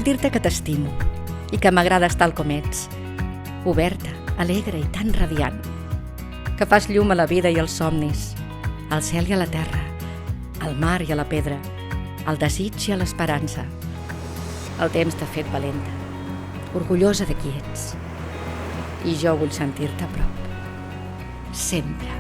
sentir-te que t'estimo i que m'agrades tal com ets, oberta, alegre i tan radiant, que fas llum a la vida i als somnis, al cel i a la terra, al mar i a la pedra, al desig i a l'esperança. El temps t'ha fet valenta, orgullosa de qui ets, i jo vull sentir-te a prop, sempre.